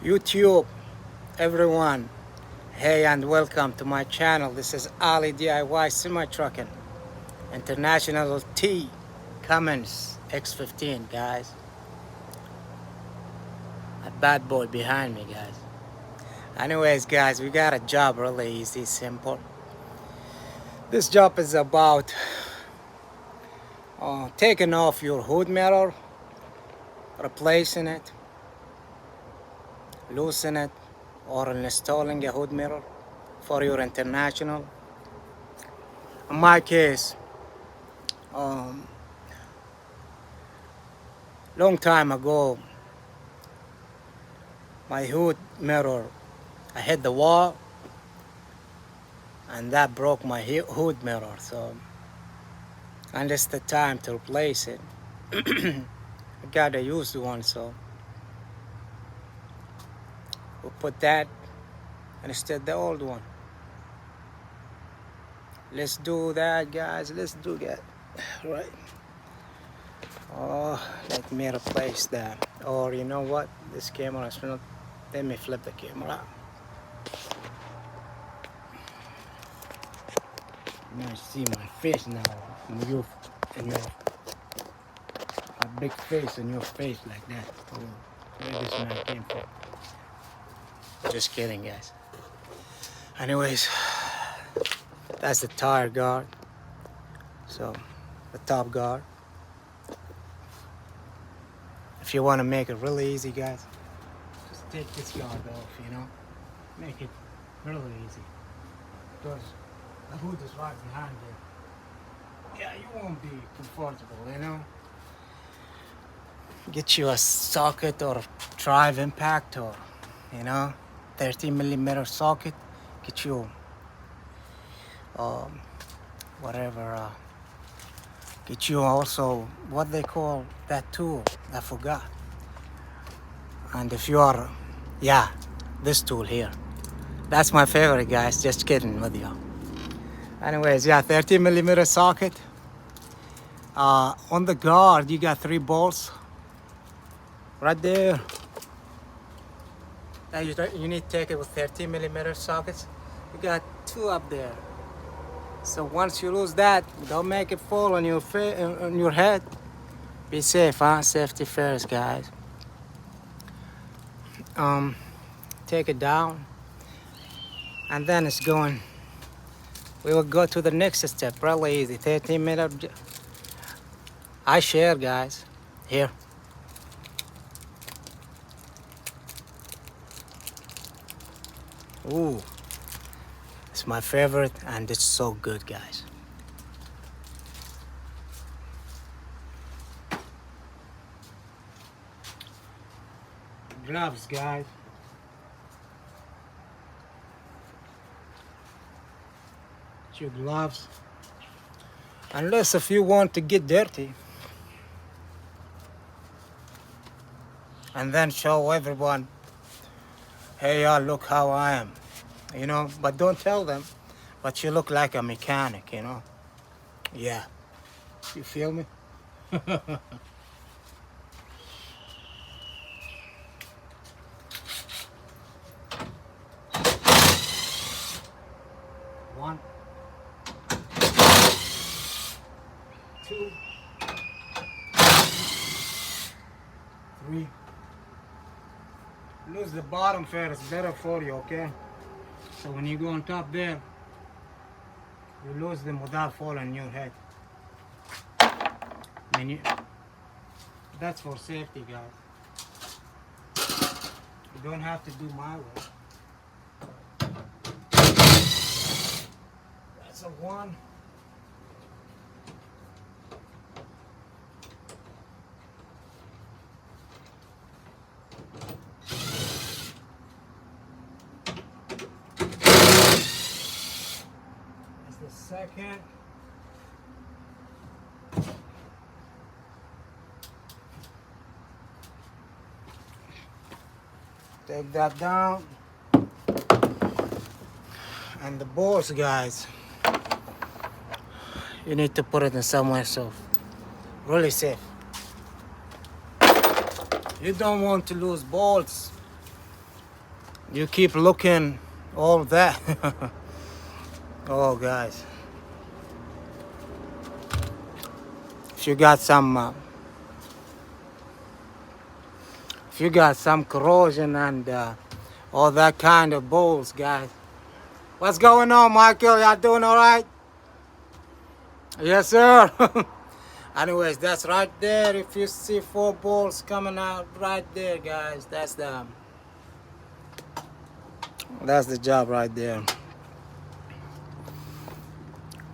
YouTube, everyone. Hey and welcome to my channel. This is Ali DIY Semi Trucking International T Cummins X15, guys. A bad boy behind me, guys. Anyways, guys, we got a job really easy, simple. This job is about taking off your hood mirror, replacing it, loosening it, or installing a hood mirror for your international. In my case, long time ago, my hood mirror, I hit the wall and that broke my hood mirror, so and it's the time to replace it. I got a used one, so we'll put that instead the old one. Let's do that, guys. Let's do that. Right. Oh, let me replace that. Or you know what? This camera is not. Let me flip the camera. Now you see my face now. In your a big face in your face like that. Oh, where this man came from. Just kidding, guys. Anyways, that's the tire guard. So, the top guard. If you want to make it really easy, guys, just take this guard off, you know? Make it really easy. Because the hood is right behind you. Yeah, you won't be comfortable, you know? Get you a socket or drive impact or, you know, 30mm socket. Get you, whatever, get you also, what they call that tool, I forgot. And if you are, yeah, this tool here. That's my favorite, guys, just kidding with you. Anyways, yeah, 30mm socket. On the guard, you got 3 bolts. Right there. Now you need to take it with 30mm sockets. You got 2 up there. So once you lose that, don't make it fall on your head. Be safe, huh? Safety first, guys. Take it down, and then it's going. We will go to the next step. Really easy. 30mm. I share, guys. Here. Ooh, it's my favorite, and it's so good, guys. Gloves, guys. Get your gloves. Unless if you want to get dirty. And then show everyone, hey, y'all, look how I am. You know, but don't tell them, but you look like a mechanic, you know. Yeah. You feel me? One, 2, 3. Lose the bottom first, better for you, okay? So when you go on top there, you lose them without falling on your head. That's for safety, guys. You don't have to do my way. That's a 1. That's the second. Take that down. And the bolts, guys, you need to put it in somewhere so really safe. You don't want to lose bolts You keep looking all that. Oh, guys, if you got some corrosion and all that kind of bolts, guys. What's going on, Michael? Y'all doing all right? Yes, sir. Anyways, that's right there. If you see 4 bolts coming out right there, guys, that's the job right there.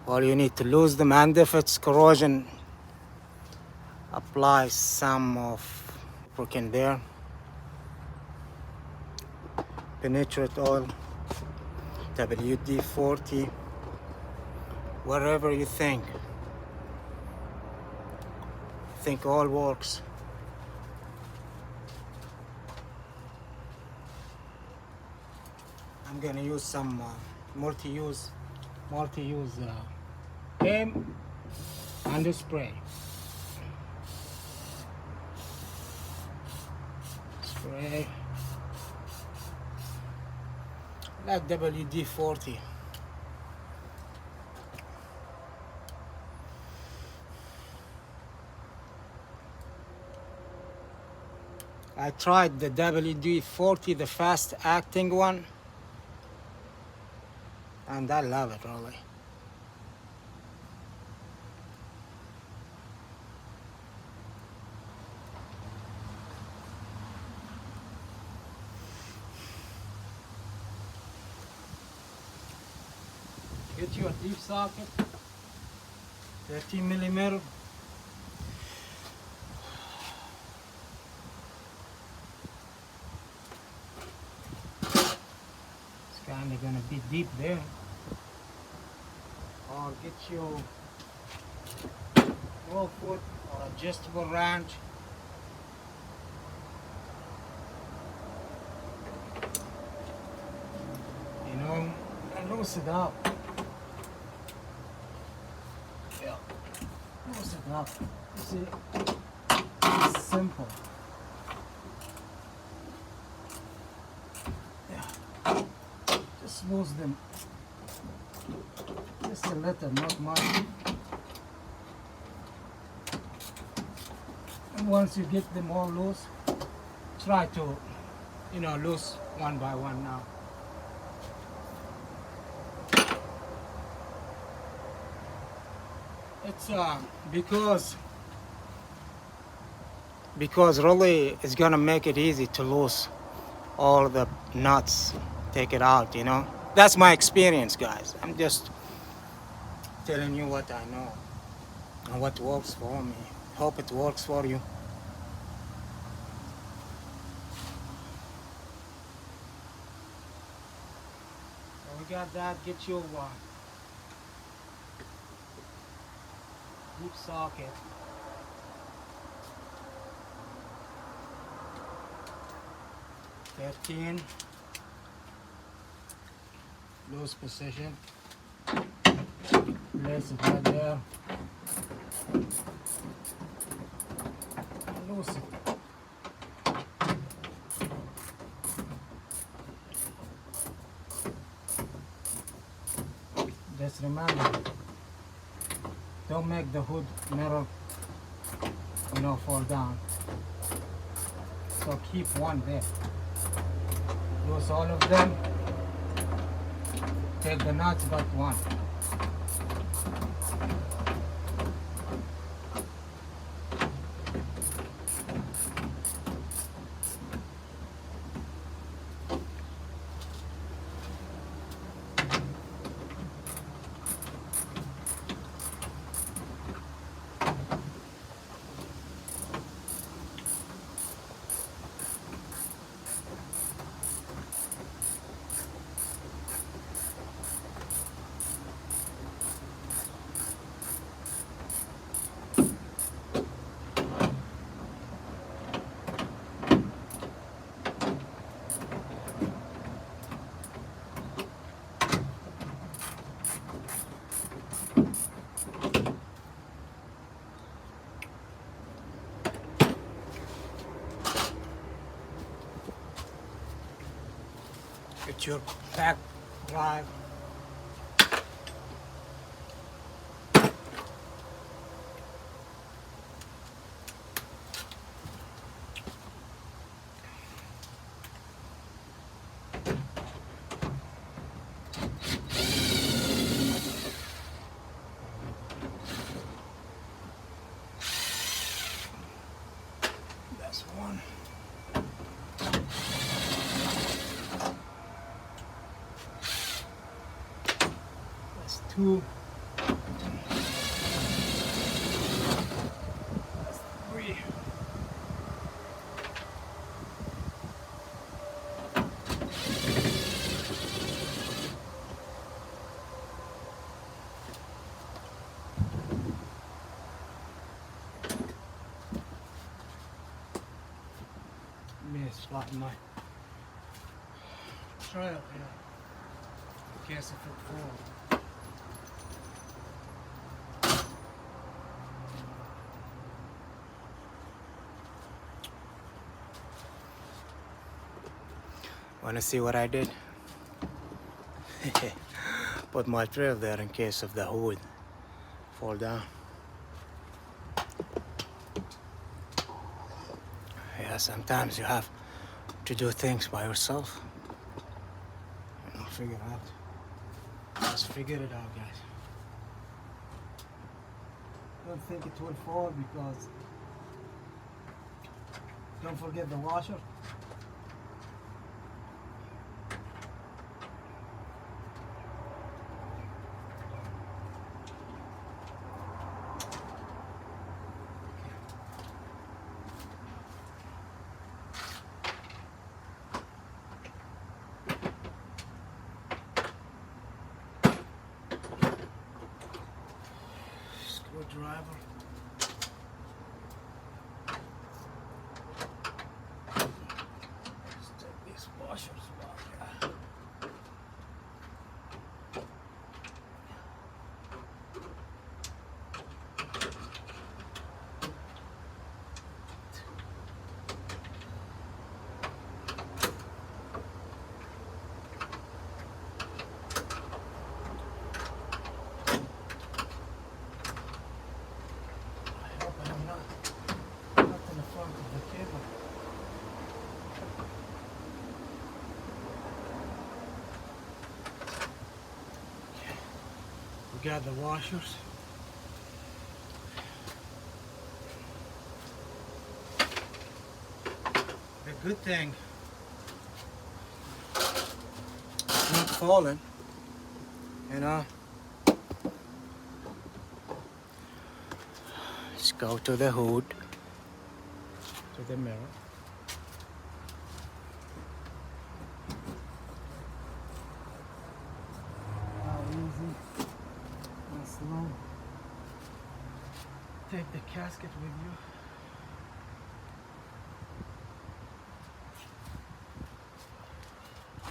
All you need to lose them, and if it's corrosion, apply some of lubricant there, penetrate oil, WD-40, whatever you think all works. I'm gonna use some multi-use aim and spray. Like WD-40. I tried the WD-40, the fast acting one, and I love it really. Get you a deep socket, 13mm. It's kind of gonna be deep there. Or get you 12-foot or adjustable wrench. You know, and loosen it up. Yeah, loosen it up. You see, it's simple. Yeah, just lose them. Just a little, not much. And once you get them all loose, try to, loose one by one now. It's because really it's gonna make it easy to lose all the nuts, take it out, That's my experience, guys. I'm just telling you what I know and what works for me. Hope it works for you. So we got that. Get your deep socket. .13 loose position. Place it right there. Loose it. Just remember, don't make the hood metal, fall down. So keep one there. Lose all of them. Take the nuts but one. It's your back drive. That's one. That's two. That's three. Let me slot my trail here in case if it falls. Wanna see what I did? Put my trail there in case of the hood fall down. Yeah, sometimes you have to do things by yourself. And figure it out. Just figure it out, guys. Don't think it will fall because don't forget the washer. Screwdriver. Let's take these washers out. Yeah. I hope I'm not in the front of the cable. We got the washers. The good thing, it's not falling, you know. Let's go to the hood, to the mirror. How easy and slow. Take the casket with you.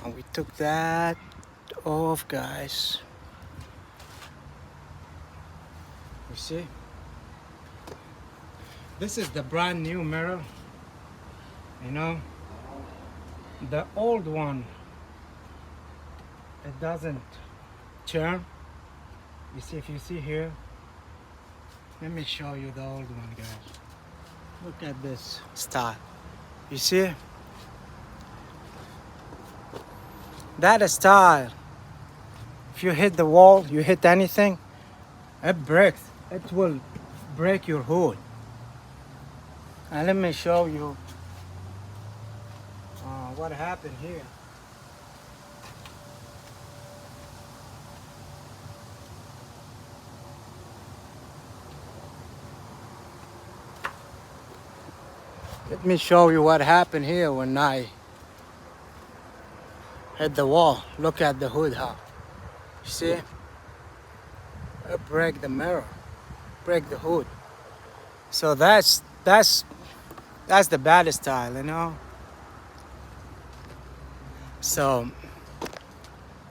And we took that off, guys. You see? This is the brand new mirror. You know? The old one, it doesn't turn. You see, if you see here, let me show you the old one, guys. Look at this style. You see? That is style. If you hit the wall, you hit anything, it breaks. It will break your hood. And let me show you what happened here. Let me show you what happened here when I hit the wall. Look at the hood, how. You see? It break the mirror, break the hood. So that's the baddest style, you know. So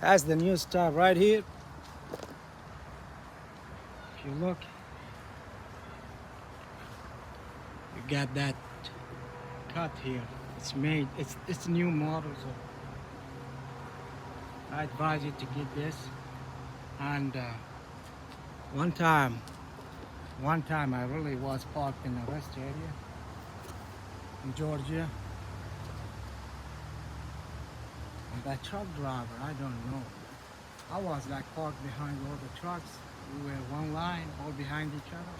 that's the new style right here. If you look, you got that cut here. It's made. It's new model. So I advise you to get this. And one time I really was parked in a rest area in Georgia, and that truck driver, I don't know. I was like parked behind all the trucks. We were one line, all behind each other.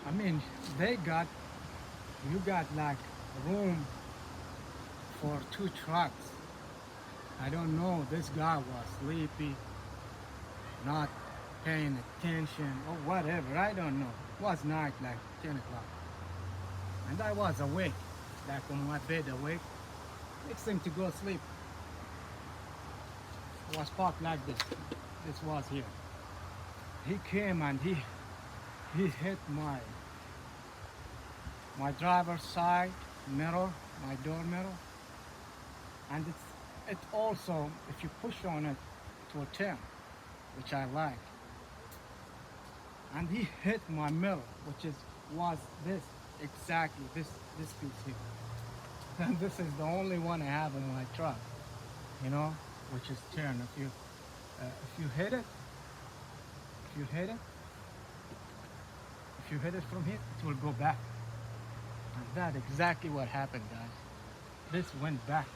I mean, you got like room for 2 trucks. I don't know, this guy was sleepy, not paying attention or whatever, I don't know. It was night, like 10 o'clock. And I was awake, like on my bed awake, fixing to go sleep. It was parked like this. This was here. He came and he hit my driver's side mirror, my door mirror. And it also, if you push on it to a turn, which I like. And he hit my mirror, which was this, exactly this piece here. And this is the only one I have on my truck, you know, which is turn. If you hit it from here, it will go back. And that's exactly what happened, guys. This went back,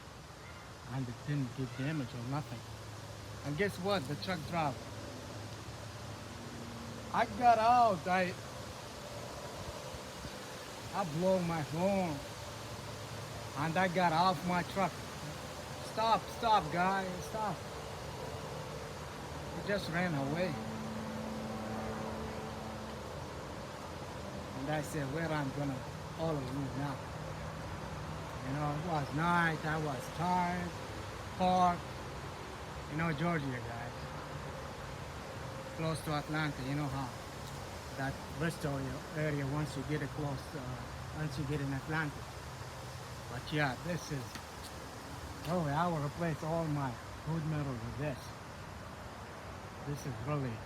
and it didn't get damaged or nothing. And guess what? The truck driver, I got out, I blew my horn, and I got off my truck. Stop, guys, stop. He just ran away. And I said, where I'm gonna follow you now? You know, it was night, I was tired, parked. You know, Georgia, guys, close to Atlanta, you know how that Bristol area, once you get once you get in Atlanta. But yeah, this is, really, I will replace all my hood metal with this. This is really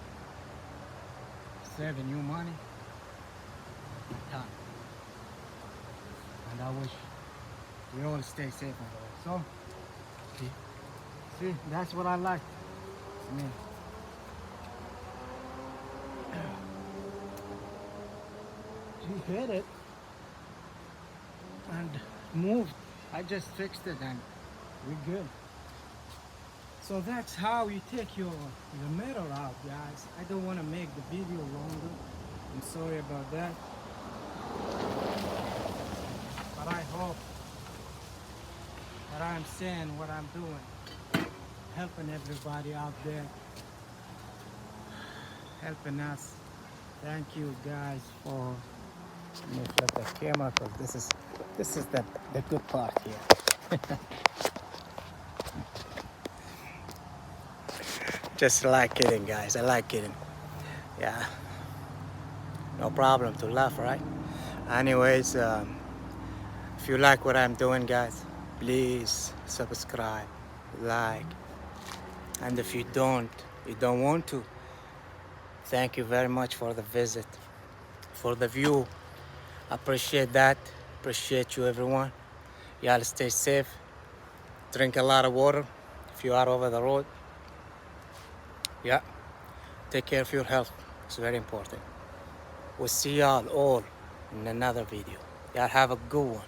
saving you money and time. And I wish we all stay safe on the road. So, see, that's what I like. I mean, he hit it and moved. I just fixed it and we're good. So that's how you take your mirror out, guys. I don't want to make the video longer. I'm sorry about that. But I hope that I'm saying what I'm doing, helping everybody out there, helping us. Thank you guys for, let me flip the camera because this is the good part here. Just like kidding, guys. I like kidding. Yeah, no problem to laugh, right? Anyways, if you like what I'm doing, guys, please subscribe, like, and if you don't want to, thank you very much for the visit, for the view. Appreciate that. Appreciate you, everyone. Y'all stay safe. Drink a lot of water if you are over the road. Yeah, take care of your health. It's very important. We'll see y'all all in another video. Y'all have a good one.